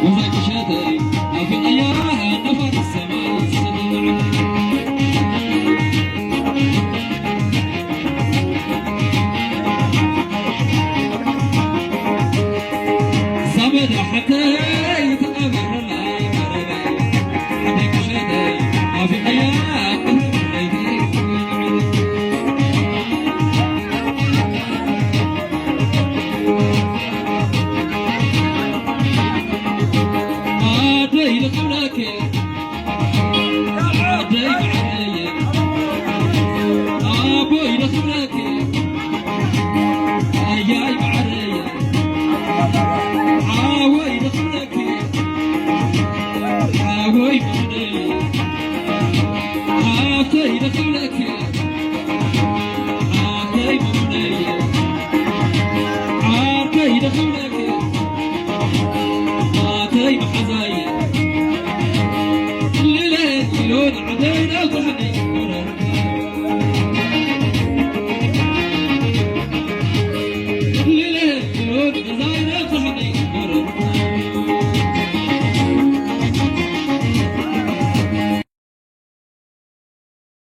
وزاك شاتي في الأيام نفر السماء السماء صبد حتى يتقبل الله حدك شاتي في الأيام عادي لقولك عادي معايا ابوي لقولك اياي معايا عاوي لقولك عاوي معايا عاتي لقولك عاتي معايا عاتي لقولك عاتي محزايا لون عدينا ضحني